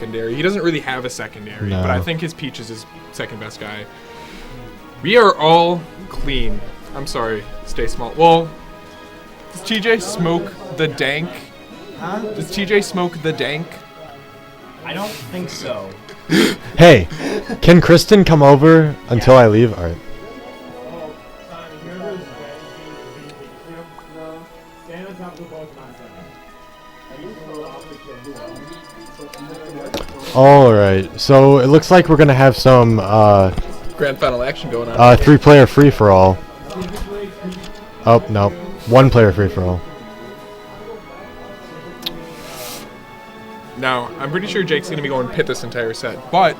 secondary. He doesn't really have a secondary, No. but I think his Peach is his second best guy. We are all clean. I'm sorry, stay small. Well, does TJ smoke the dank? Huh? Does TJ smoke the dank? I don't think so. Hey, can Kristen come over until I leave? All right. All right. So it looks like we're gonna have some Grand final action going on. 3-player free for all. Oh no, 1-player free for all. Now, I'm pretty sure Jake's gonna be going pit this entire set, but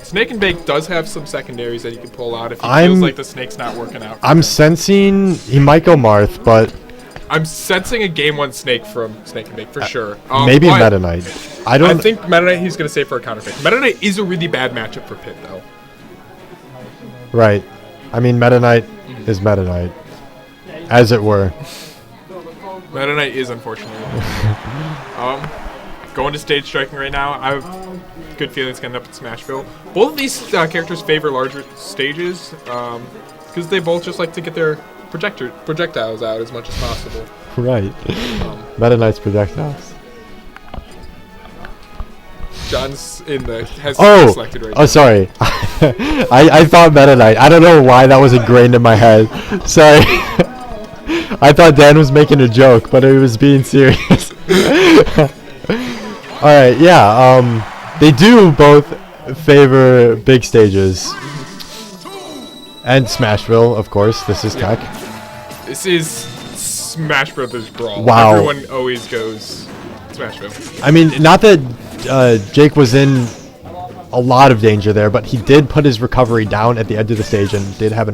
Snake and Bake does have some secondaries that he could pull out if he feels like the snake's not working out. I'm sensing he might go Marth, but I'm sensing a game 1 snake from Snake and Bake for sure. maybe but Meta Knight. I think Meta Knight he's gonna save for a counter pick. Meta Knight is a really bad matchup for Pit though. Right. I mean, Meta Knight is Meta Knight, as it were. Meta Knight is unfortunately. Going to stage striking right now. I have good feelings gonna end up in Smashville. Both of these characters favor larger stages because they both just like to get their projectiles out as much as possible. Right. Meta Knight's projectiles. John's has selected right now. Oh, sorry. I thought Meta Knight. I don't know why that was ingrained in my head. Sorry. I thought Dan was making a joke, but he was being serious. All right, yeah. They do both favor big stages. And Smashville, of course. This is Tech. This is Smash Brothers Brawl. Wow. Everyone always goes Smashville. I mean, not that Jake was in a lot of danger there, but he did put his recovery down at the edge of the stage and did have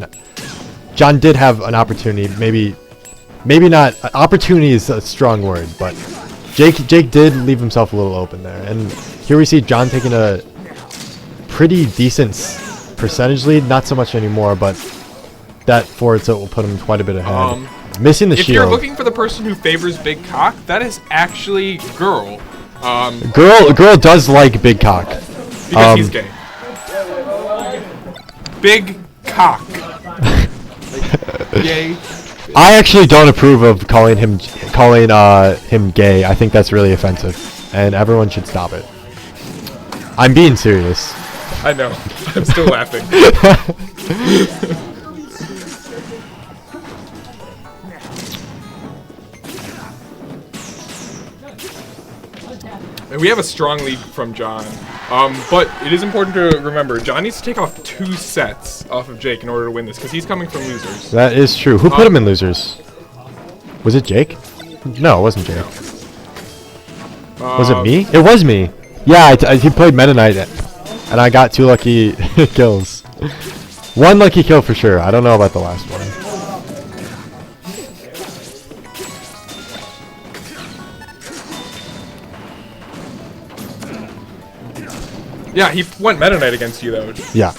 John did have an opportunity. Maybe not. Opportunity is a strong word, but Jake did leave himself a little open there. And here we see John taking a pretty decent percentage lead. Not so much anymore, but that forward tilt will put him quite a bit ahead. Missing the shield. If you're looking for the person who favors big cock, that is actually Girl. Girl does like big cock. Because he's gay. Big cock. Yay. I actually don't approve of calling him gay. I think that's really offensive, and everyone should stop it. I'm being serious. I know. I'm still laughing. And we have a strong lead from John. But it is important to remember, John needs to take off 2 sets off of Jake in order to win this, because he's coming from losers. That is true. Who put him in losers? Was it Jake? No, it wasn't Jake. Was it me? It was me. Yeah, he played Meta Knight, and I got 2 lucky kills. 1 lucky kill for sure. I don't know about the last one. Yeah, he went Meta Knight against you though. Yeah,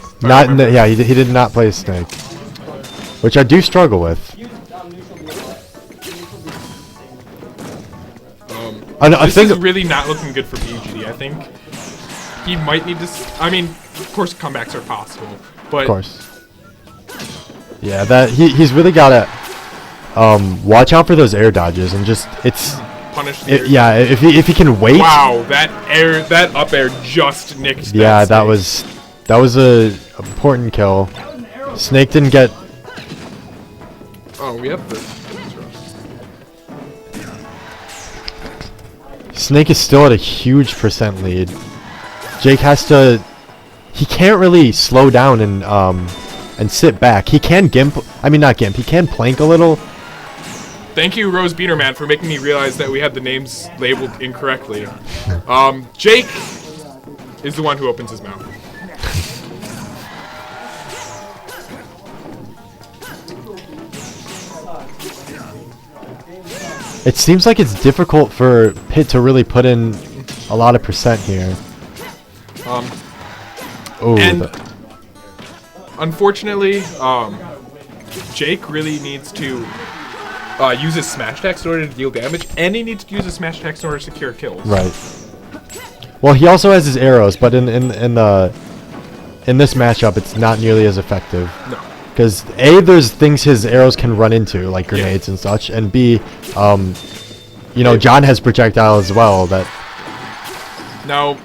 he did not play Snake, which I do struggle with. This is really not looking good for PGD. I think he might need to. I mean, of course, comebacks are possible, but of course. Yeah, that he's really gotta watch out for those air dodges and just punish the yeah, if he can wait. Wow, that up air just nicked. Yeah, that was a important kill. Snake didn't get. Oh, we have the. Snake is still at a huge percent lead. Jake has to. He can't really slow down and sit back. He can gimp. I mean, not gimp. He can plank a little. Thank you, Rose Beaterman, for making me realize that we had the names labeled incorrectly. Jake is the one who opens his mouth. It seems like it's difficult for Pitt to really put in a lot of percent here. Unfortunately, Jake really needs to use his smash attacks in order to deal damage, and he needs to use his smash attacks in order to secure kills. Right. Well, he also has his arrows, but in this matchup, it's not nearly as effective. No. Because A, there's things his arrows can run into, like grenades and such, and B, you know, John has projectile as well that... No.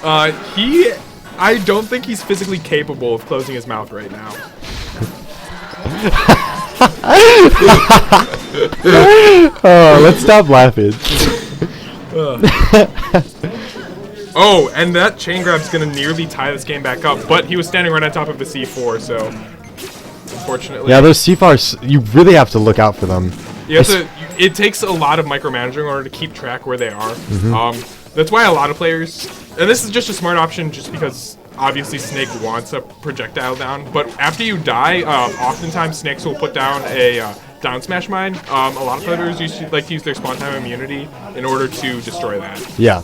I don't think he's physically capable of closing his mouth right now. Oh, let's stop laughing. Oh, and that chain grab's gonna nearly tie this game back up, but he was standing right on top of the C4, so unfortunately. Yeah, those C4s, you really have to look out for them. It takes a lot of micromanaging in order to keep track where they are. That's why a lot of players, and this is just a smart option just because obviously Snake wants a projectile down, but after you die, oftentimes Snakes will put down a down smash mine. A lot of players like to use their spawn time immunity in order to destroy that. Yeah.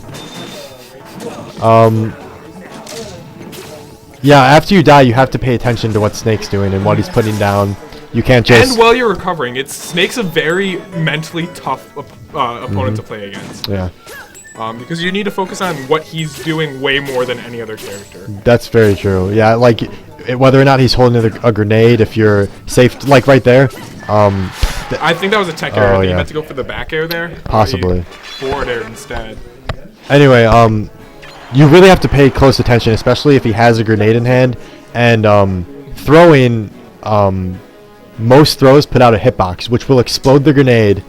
Yeah, after you die, you have to pay attention to what Snake's doing and what he's putting down. You can't just... And while you're recovering, Snake's a very mentally tough opponent to play against. Yeah. Because you need to focus on what he's doing way more than any other character. That's very true. Yeah, like whether or not he's holding a grenade, if you're safe, like right there. I think that was a tech error. I think you meant to go for the back air there. Possibly. Forward air instead. Anyway, you really have to pay close attention, especially if he has a grenade in hand. And throwing, most throws put out a hitbox, which will explode the grenade.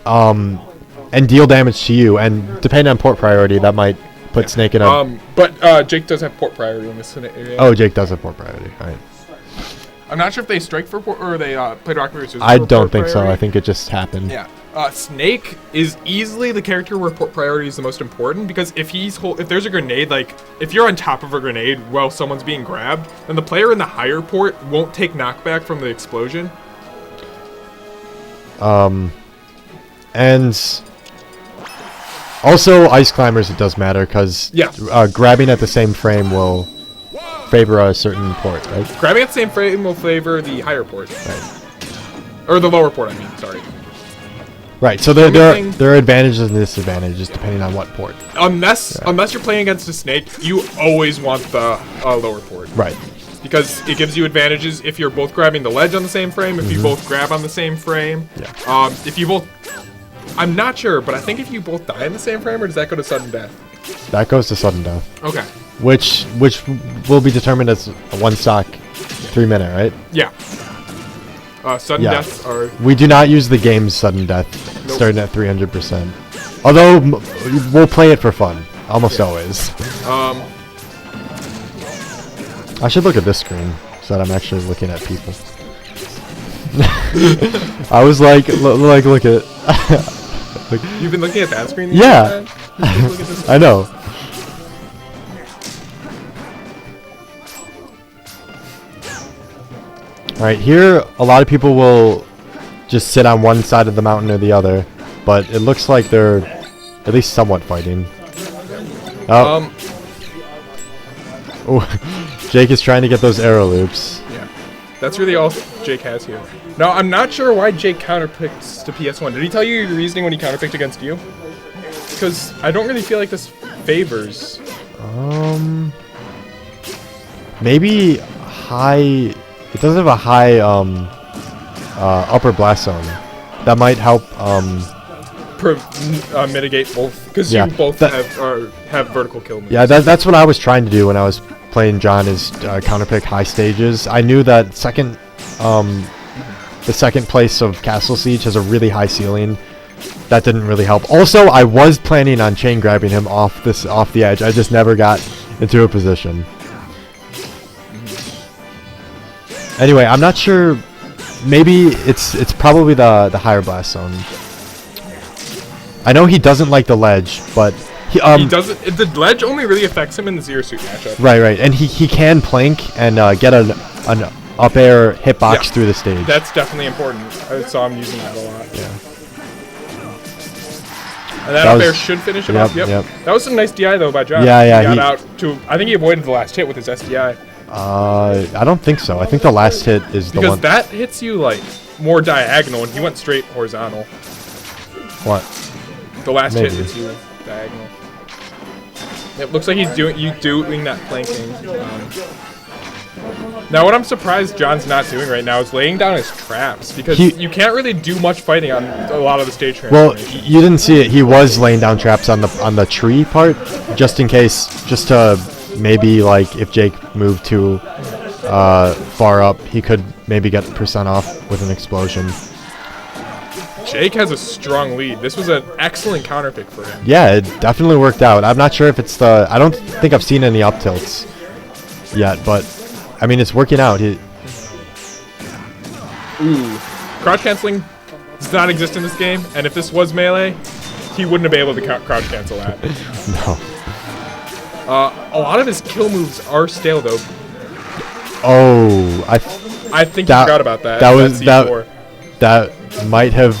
And deal damage to you, and depending on port priority, that might put Snake in a... But Jake does have port priority in this scenario. Oh, Jake does have port priority, right. I'm not sure if they strike for port, or they played Rock Paper Scissors I for don't port think so, priority. I think it just happened. Yeah. Snake is easily the character where port priority is the most important, because if there's a grenade, like, if you're on top of a grenade while someone's being grabbed, then the player in the higher port won't take knockback from the explosion. And... also, Ice Climbers, it does matter, because grabbing at the same frame will favor a certain port, right? Grabbing at the same frame will favor the higher port. Right. Or the lower port, I mean, sorry. Right, so there are advantages and disadvantages depending on what port. Unless you're playing against a Snake, you always want the lower port. Right. Because it gives you advantages if you're both grabbing the ledge on the same frame, if you both grab on the same frame. Yeah. If you both... I'm not sure, but I think if you both die in the same frame, or does that go to sudden death? That goes to sudden death. Okay. Which will be determined as a one stock 3 minute, right? Yeah. Sudden deaths are... We do not use the game's sudden death starting at 300%. Although we'll play it for fun, almost always. I should look at this screen so that I'm actually looking at people. I was like, look at it. You've been looking at that screen? Yeah. I know. Alright, here a lot of people will just sit on one side of the mountain or the other, but it looks like they're at least somewhat fighting. Oh. Jake is trying to get those arrow loops. Yeah. That's really all Jake has here. Now, I'm not sure why Jake counterpicks to PS1. Did he tell you your reasoning when he counterpicked against you? Because I don't really feel like this favors. Maybe high... It doesn't have a high upper blast zone. That might help mitigate both, because you both have vertical kill moves. Yeah, that's what I was trying to do when I was playing John, is counterpick high stages. I knew that the second place of Castle Siege has a really high ceiling. That didn't really help. Also, I was planning on chain grabbing him off the edge. I just never got into a position. Anyway, I'm not sure. Maybe it's probably the higher blast zone. I know he doesn't like the ledge, but he doesn't. The ledge only really affects him in the zero suit matchup. Right, and he can plank and get an up air hitbox through the stage. That's definitely important. I saw him using that a lot. Yeah. And that up air should finish him off. Yep. That was some nice DI though by John. Yeah. He got out to. I think he avoided the last hit with his SDI. I don't think so. I think the last hit is the one. Because that hits you like more diagonal, and he went straight horizontal. What? The last Maybe. hit hits you diagonal. It looks like he's doing that planking. Now, what I'm surprised John's not doing right now is laying down his traps, because you can't really do much fighting on a lot of the stage Well, transformation. you didn't see it. He was laying down traps on the tree part, just in case, just to maybe like if Jake moved too far up, he could maybe get percent off with an explosion. Jake has a strong lead. This was an excellent counter pick for him. Yeah, it definitely worked out. I'm not sure if it's the. I don't think I've seen any up tilts yet, but I mean it's working out. Ooh, crouch canceling does not exist in this game, and if this was melee, he wouldn't have been able to crouch cancel that. No. A lot of his kill moves are stale though. Oh, I think That- you forgot about that. that was- C4. that might have.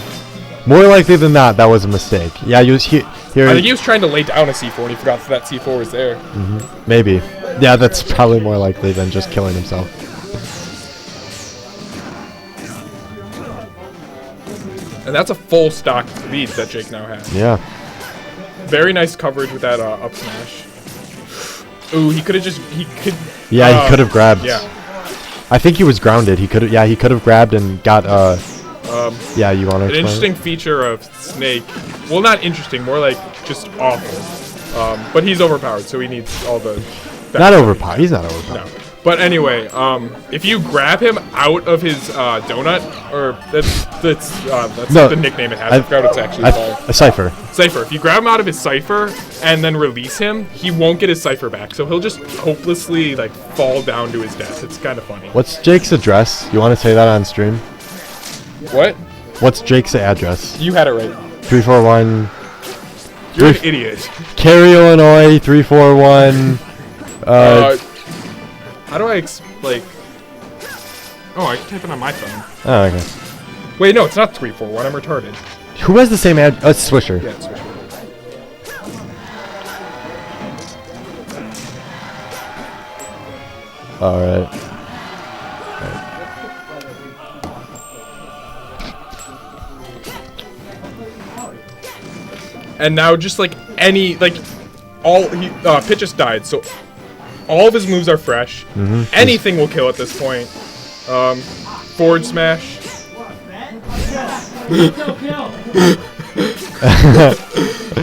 More likely than not, that was a mistake. Yeah, you here. I think he was trying to lay down a C4 and he forgot that C4 was there. Maybe. Yeah, that's probably more likely than just killing himself. And that's a full stock lead that Jake now has. Yeah. Very nice coverage with that up smash. Ooh, he could have just he could. Yeah, he could have grabbed. Yeah. I think he was grounded. He could. Yeah, he could have grabbed and got. Yeah, you want to An explain? interesting feature of Snake. Well, not interesting, more like just awful. But he's overpowered, so he needs all the. Not overpowered. He's not overpowered. No. But anyway, if you grab him out of his donut, or that's No, the nickname it has. I forgot what it's actually called. A cipher. Cipher. If you grab him out of his cipher and then release him, he won't get his cipher back. So he'll just hopelessly like fall down to his death. It's kind of funny. What's Jake's address? You want to say that on stream? What? What's Jake's address? You had it right. 341 You're an idiot. Cary, Illinois. 341. How do I like? Oh, I can type it on my phone. Oh, okay. Wait, no, it's not 341. I'm retarded. Who has the same ad? Oh, it's Swisher. Yeah, it's right. All right. And now just like Pitch just died, so all of his moves are fresh. Anything will kill at this point. Forward smash.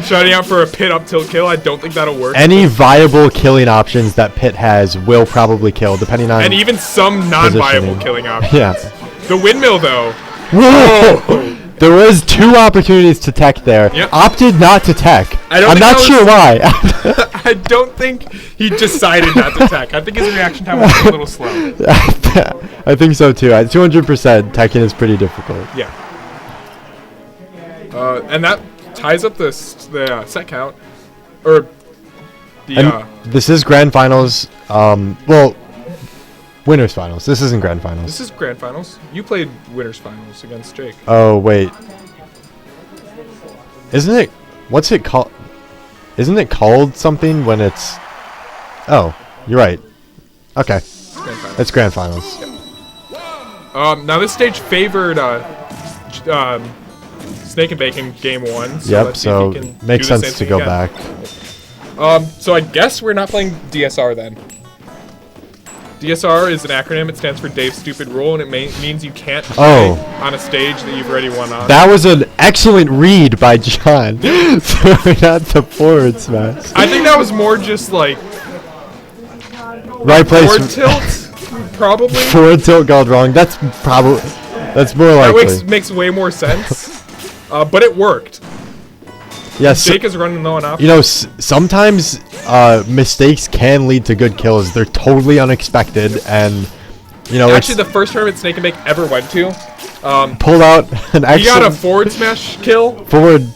Shouting out for a Pit up tilt kill. I don't think that'll work. Any viable killing options that Pit has will probably kill, depending on. And even some non-viable positioning. killing options. Yeah. The windmill though. Whoa! There was 2 opportunities to tech there. Yep. Opted not to tech. I don't I'm think not that sure why. I don't think he decided not to tech. I think his reaction time was a little slow. I think so too. At 200%, teching is pretty difficult. Yeah. And that ties up the set count, or the. And this is grand finals. Well, winners finals. This isn't grand finals. This is grand finals. You played winners finals against Jake. Oh wait. Isn't it? What's it called? Isn't it called something when it's? Oh, you're right. Okay, Grand finals. it's grand finals. Now this stage favored Snake and Bacon game 1. So Yep. let's see So if he can makes do the sense same to thing go again. back. So I guess we're not playing DSR then. DSR is an acronym. It stands for Dave's Stupid Rule, and it means you can't play Oh. on a stage that you've already won on. That was an excellent read by John. So not the forward smash. I think that was more just like Right place. forward tilt, probably. Forward tilt gone wrong. That's more That likely. makes way more sense. But it worked. Yes. Jake is running low on options. You know, sometimes mistakes can lead to good kills. They're totally unexpected, and you know, Actually, the first tournament Snake and Bake ever went to, pulled out an he got a excellent forward smash kill. forward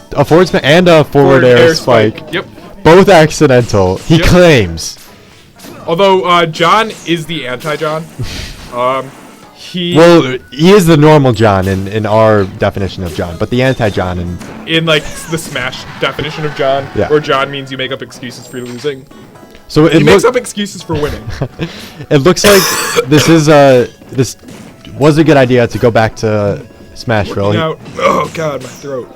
smash and a forward air spike. Yep. Both accidental. He Yep. claims. Although John is the anti-John. He Well, he is the normal John in our definition of John, but the anti-John in like the Smash definition of John, Yeah. where John means you make up excuses for losing. so He makes up excuses for winning. it looks like this is this was a good idea to go back to Smashville. Out. Oh god, my throat.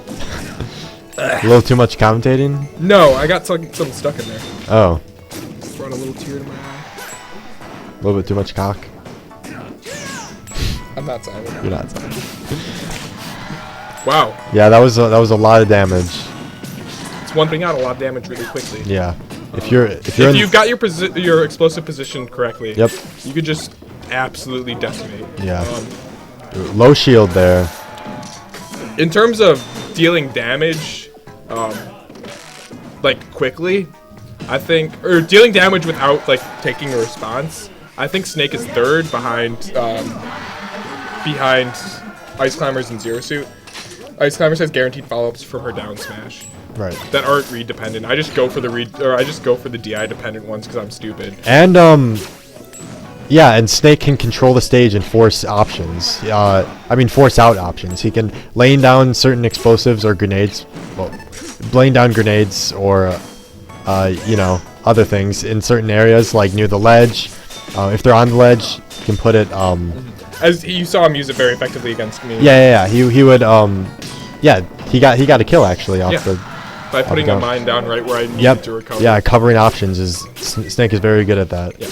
A little too much commentating? No, I got something stuck in there. Oh, Brought a little tear to my eye. a little bit too much cock. I'm not silent. You're not sorry. Wow. Yeah, that was a lot of damage. It's one thing out, a lot of damage really quickly. Yeah. If If you're in, you've got your explosive position correctly, Yep. you could just absolutely decimate. Yeah. Low shield there. In terms of dealing damage, like quickly, I think, or dealing damage without like taking a response, I think Snake is third behind Ice Climbers and Zero Suit. Ice Climbers has guaranteed follow-ups from her down smash Right. that aren't read dependent. I just go for the DI dependent ones because I'm stupid. And yeah, and Snake can control the stage and force options. I mean force out options. He can laying down certain explosives or grenades. Well, laying down grenades or you know, other things in certain areas like near the ledge. If they're on the ledge, you can put it As you saw him use it very effectively against me. Yeah. He would yeah, he got a kill actually off the by putting a down. mine down right where I needed to recover. Yeah, covering options is Snake is very good at that. Yeah.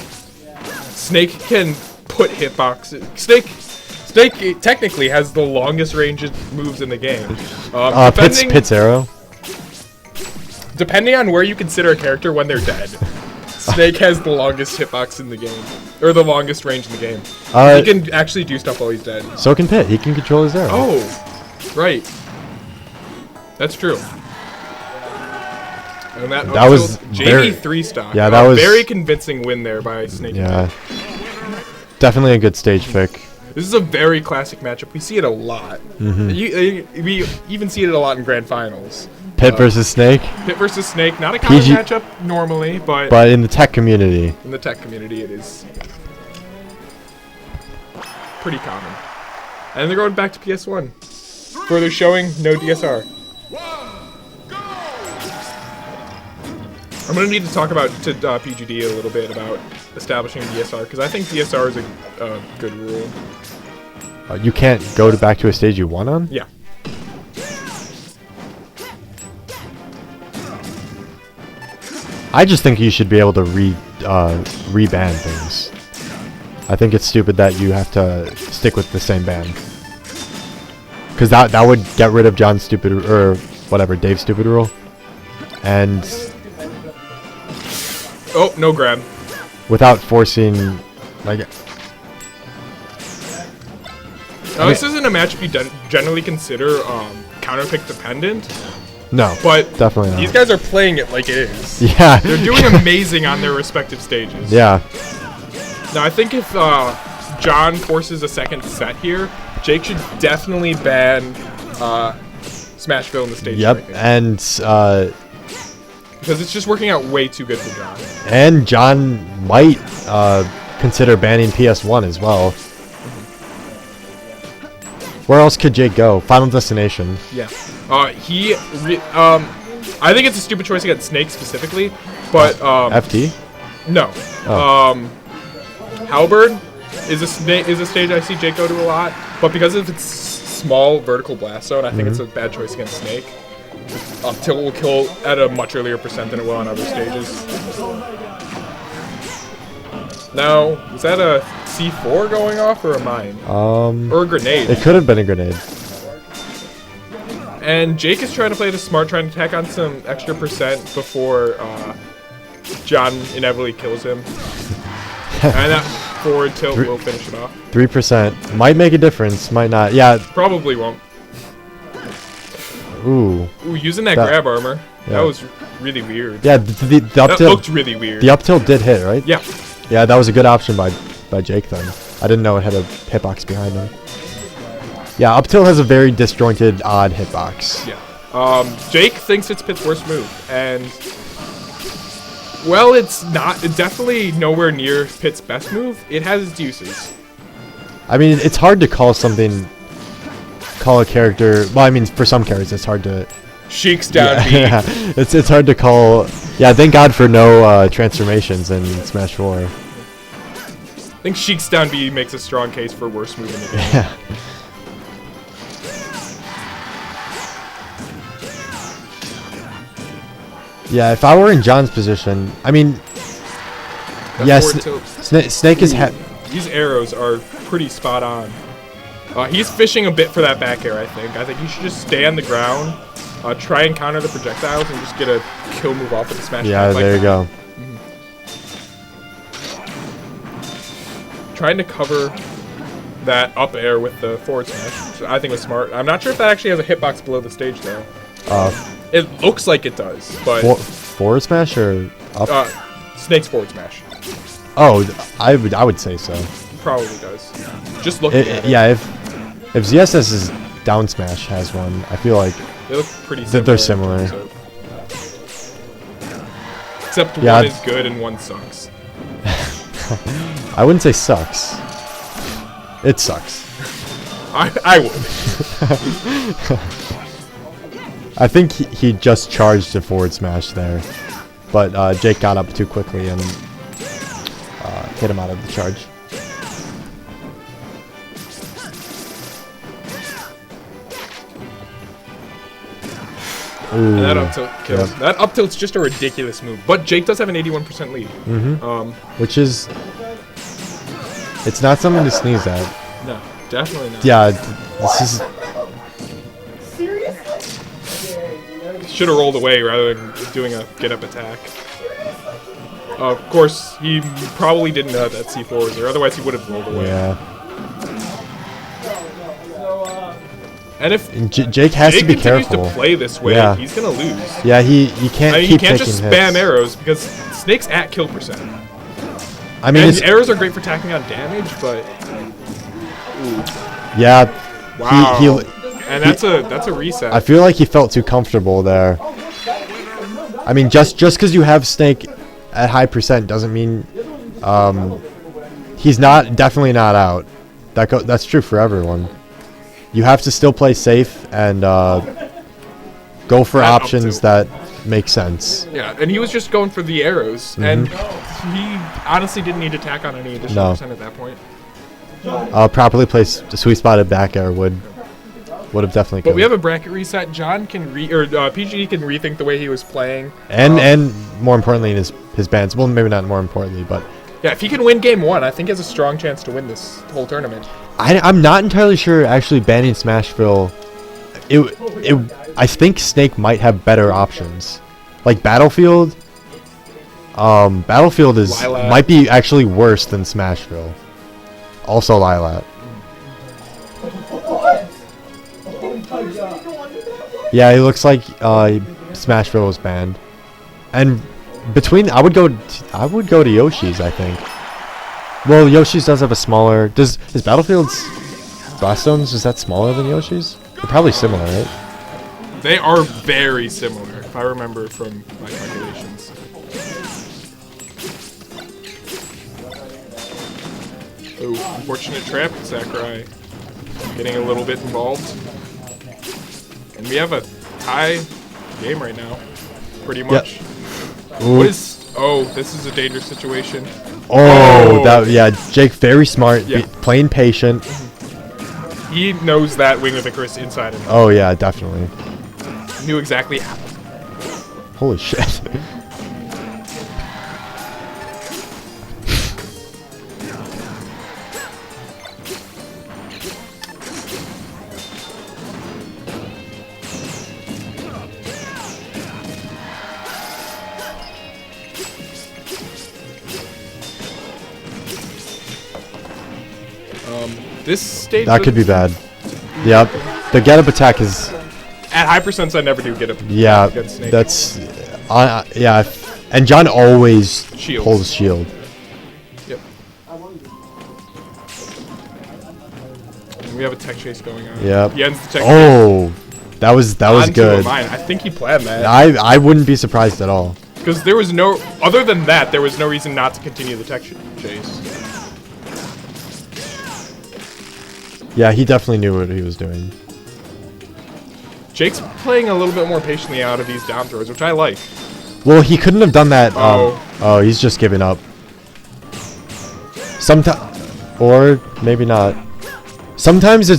Snake can put hitboxes. Snake technically has the longest range of moves in the game. Pit's arrow. Depending on where you consider a character when they're dead, Snake has the longest hitbox in the game, or the longest range in the game. He can actually do stuff while he's dead. So can Pit. He can control his arrow. Oh, right. That's true. And That was very- JD 3 stock. Yeah, that was- very convincing win there by Snake. Yeah. Definitely a good stage pick. This is a very classic matchup. We see it a lot. We even see it a lot in grand finals. Pit versus Snake, Pit versus Snake, not a common PG matchup normally, but but in the tech community. in the tech community it is pretty common. And they're going back to PS1. Further showing no DSR. I'm going to need to talk about to PGD a little bit about establishing DSR, because I think DSR is a good rule. You can't go back to a stage you won on? Yeah. I just think you should be able to re-ban things. I think it's stupid that you have to stick with the same ban. Because that would get rid of John's stupid, or whatever, Dave's stupid rule. And Oh, no grab. without forcing, like, Now, this isn't a matchup you generally consider counterpick dependent, no, but definitely not. these guys are playing it like it is. Yeah. They're doing amazing on their respective stages. Yeah. Now, I think if John forces a second set here, Jake should definitely ban Smashville in the stage. Yep. ranking, And because it's just working out way too good for John. and John might consider banning PS1 as well. Where else could Jake go? Final Destination. Yeah. I think it's a stupid choice against Snake specifically, but FT? no. Oh. Halberd is a stage I see Jake go to a lot, but because of its small vertical blast zone, I think it's a bad choice against Snake. Tilt will kill at a much earlier percent than it will on other stages. Now, is that a C4 going off or a mine? Or a grenade? It could have been a grenade. And Jake is trying to play the smart, trying to tack on some extra percent before John inevitably kills him. And that forward tilt will finish it off. 3% might make a difference, might not. Yeah. Probably won't. Ooh. Ooh, using that That- grab armor. yeah. That was really weird. Yeah. The up That tilt. looked really weird. The up tilt did hit, right? Yeah. Yeah, that was a good option by Jake then. I didn't know it had a hitbox behind him. Yeah, up tilt has a very disjointed, odd hitbox. Yeah. Jake thinks it's Pit's worst move, and well, it's not. It's definitely nowhere near Pit's best move. It has its uses. I mean, it's hard to call a character. Well, I mean, for some characters, it's hard to. Sheik's down B. Yeah, it's hard to call. Yeah, thank God for no transformations in Smash 4. I think Sheik's down B makes a strong case for worst move in the game. Yeah. Yeah, if I were in John's position, I mean, That yes, forward tilt. Snake is These arrows are pretty spot on. He's fishing a bit for that back air, I think. I think he should just stay on the ground, try and counter the projectiles, and just get a kill move off with the smash. Yeah, attack like there you that. go. Trying to cover that up air with the forward smash, which I think was smart. I'm not sure if that actually has a hitbox below the stage, though. It looks like it does, but... Forward smash or up? Snake's forward smash. Oh, I would say so. Probably does. Just looking at it. Yeah, if ZSS's down smash has one, I feel like They look pretty similar. they're similar. So. Except Yeah, one is good and one sucks. I wouldn't say sucks. It sucks. I would. I think he just charged a forward smash there, but Jake got up too quickly and hit him out of the charge. Ooh, And that up tilt kills. yep. That up tilt's just a ridiculous move. But Jake does have an 81% lead. Which is, it's not something to sneeze at. No, definitely not. Yeah, this is. Should have rolled away rather than doing a get up attack. Of course, he probably didn't know that C4 was there. Otherwise, he would have rolled away. Yeah. And if And Jake has Jake to be continues careful. to play this way, Yeah. he's gonna lose. Yeah, he can't I mean, keep he can't taking just hits. spam arrows because Snake's at kill percent. I mean, And it's, arrows are great for tacking on damage, but yeah. wow. He, And that's a reset. I feel like he felt too comfortable there. I mean, just because you have Snake at high percent doesn't mean he's definitely not out. That's true for everyone. You have to still play safe and go for That up options tilt. that make sense. Yeah, and he was just going for the arrows, and he honestly didn't need to tack on any additional No. percent at that point. Properly placed, sweet spotted back air would have definitely. But we killed. have a bracket reset. John can PGD can rethink the way he was playing. and more importantly, his bands. Well, maybe not more importantly, but Yeah, if he can win game one, I think he has a strong chance to win this whole tournament. I'm not entirely sure. Actually, banning Smashville, I think Snake might have better options, like Battlefield. Battlefield Lilat. might be actually worse than Smashville. Also Lilat. Yeah, it looks like Smashville was banned, and I would go to Yoshi's. I think. Well, Yoshi's does have a smaller. Is Battlefield's Blast Zones, is that smaller than Yoshi's? They're probably similar, right? They are very similar, if I remember from my calculations. Oh, unfortunate trap. Sakurai getting a little bit involved. And we have a tie game right now, pretty much. Ooh. What is... Oh, this is a dangerous situation. Oh, yeah, Jake very smart, Yeah. playing patient. He knows that Wing of Icarus inside and out. Oh yeah, definitely. Knew exactly how. Holy shit. This stage... That could be bad. Yep. The get up attack is, At high percents, I never do get up. yeah, against Snake. that's yeah, and John always Shields. pulls shield. Yep. We have a tech chase going on. Yep. He ends the tech chase. Oh, that was Onto a good. mine. I think he planned that. I wouldn't be surprised at all. Because there was no... Other than that, there was no reason not to continue the tech chase. Yeah, he definitely knew what he was doing. Jake's playing a little bit more patiently out of these down throws, which I like. Well, he couldn't have done that. Oh. Oh, he's just giving up. Or maybe not. Sometimes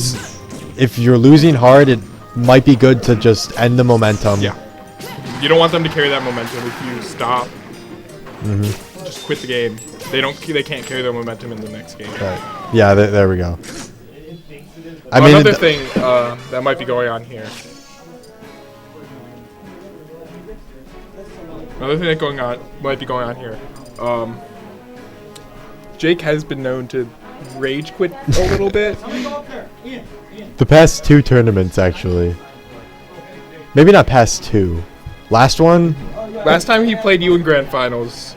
if you're losing hard, it might be good to just end the momentum. Yeah. You don't want them to carry that momentum. If you stop, just quit the game. They can't carry their momentum in the next game. Right. Yeah, there we go. Another thing that might be going on here. Another thing that might be going on here. Jake has been known to rage quit a little bit. The past 2 tournaments, actually. Maybe not past 2. Last one? Last time he played you in grand finals,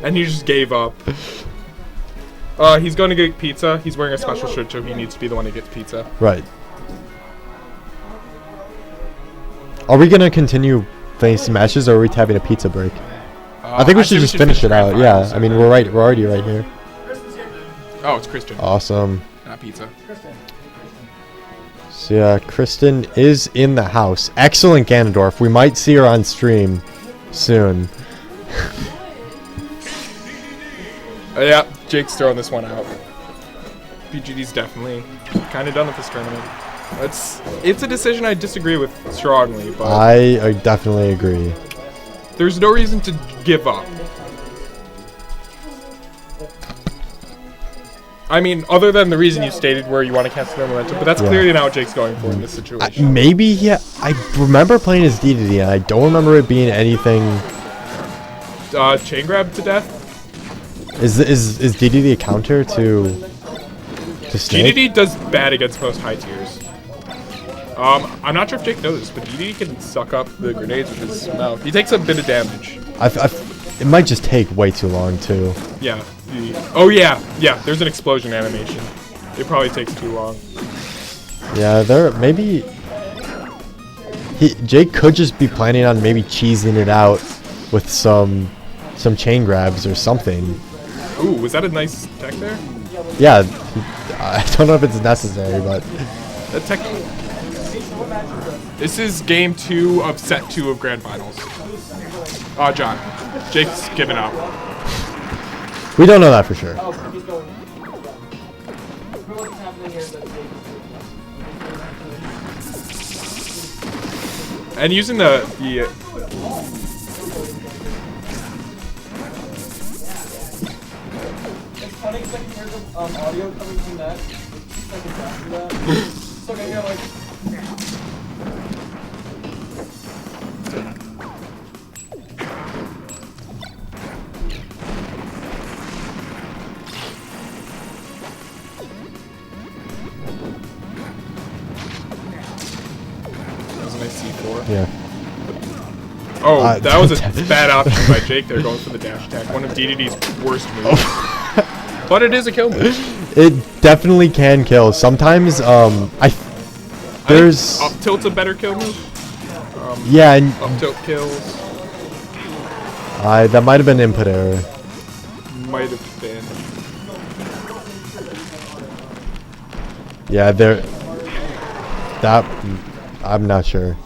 and he just gave up. He's going to get pizza. He's wearing a special shirt, so he needs to be the one to get pizza. Right. Are we going to continue playing some matches, or are we having a pizza break? I think we should just finish it out. Yeah, I mean, we're already right here. Oh, it's Christian. Awesome. Not pizza. So yeah, Kristen is in the house. Excellent Ganondorf. We might see her on stream soon. Yeah, Jake's throwing this one out. PGD's definitely kind of done with this tournament. It's a decision I disagree with strongly, but I definitely agree. There's no reason to give up. I mean, other than the reason you stated where you want to cancel their momentum, but that's clearly not what Jake's going for in this situation. Maybe, yeah. I remember playing as DDD, and I don't remember it being anything. Chain grab to death? Is DDD a counter to Snake? DDD does bad against most high tiers. I'm not sure if Jake knows, but DDD can suck up the grenades with his mouth. He takes a bit of damage. It might just take way too long, too. Yeah. Oh, yeah. Yeah, there's an explosion animation. It probably takes too long. Yeah, maybe... Jake could just be planning on maybe cheesing it out with some chain grabs or something. Ooh, was that a nice tech there? Yeah, I don't know if it's necessary, but... That tech... This is game 2 of set 2 of Grand Finals. John. Jake's given up. We don't know that for sure. And using the It's funny because I can hear the audio coming from that. Seconds after that. So I can hear like. That was a nice C4. Yeah. Oh, that was a bad option by Jake there, going for the dash attack. One of DDD's worst moves. But it is a kill move. It definitely can kill. Sometimes, there's... Up tilt's a better kill move. Yeah, and... Up tilt kills. That might have been input error. Might have been. Yeah, I'm not sure.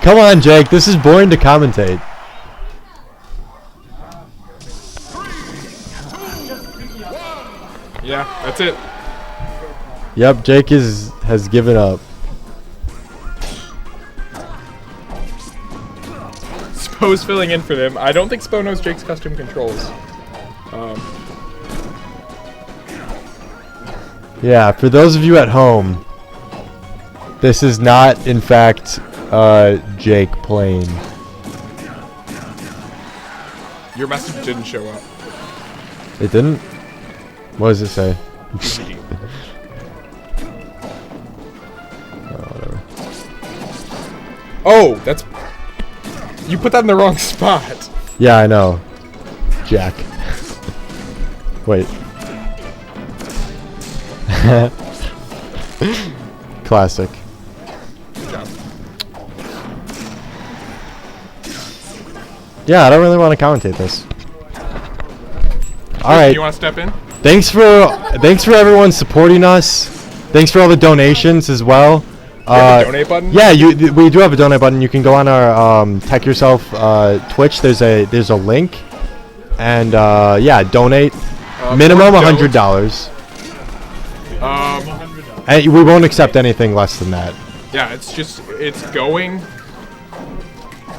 Come on, Jake. This is boring to commentate. Yeah, that's it. Yep, Jake has given up. Spo's filling in for them. I don't think Spo knows Jake's custom controls. Yeah, for those of you at home, this is not, in fact, Jake playing. Your message didn't show up. It didn't? What does it say? Whatever. Oh, that's... You put that in the wrong spot. Yeah, I know. Jack. Wait. Classic. Good job. Yeah, I don't really want to commentate this. All right. You want to step in? Thanks for everyone supporting us. Thanks for all the donations as well. You have a donate button? Yeah, we do have a donate button. You can go on our Tech Yourself Twitch. There's a link And yeah, donate. Uh, Minimum or $100. don't. And we won't accept anything less than that. Yeah, it's going.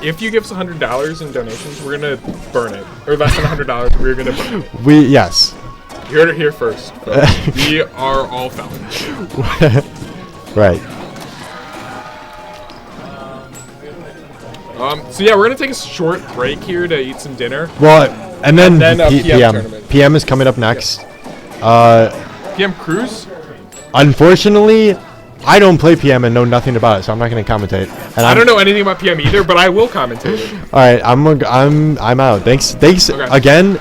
If you give us $100 in donations, we're gonna burn it. Or less than $100, we're gonna burn it. Yes. You heard it here first. Folks. We are all felons. Right. So yeah, we're gonna take a short break here to eat some dinner. Well, and then, a PM PM. tournament. PM is coming up next. PM Cruise. Unfortunately, I don't play PM and know nothing about it, so I'm not going to commentate. And I don't know anything about PM either, but I will commentate it. All right, I'm out. Thanks Okay. again.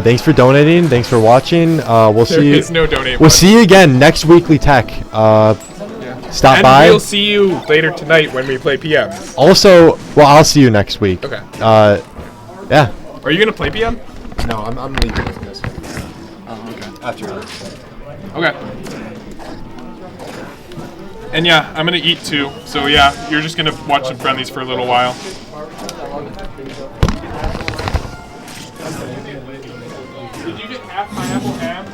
Thanks for donating. Thanks for watching. We'll There see you. is no donate. We'll button. see you again next weekly tech. Stop And by. we'll see you later tonight when we play PM. Also, well, I'll see you next week. Okay. Yeah. Are you gonna play PM? No, I'm leaving with this. Oh, okay. After this. Okay. And yeah, I'm gonna eat too. So yeah, you're just gonna watch some friendlies for a little while. Did you get half pineapple ham?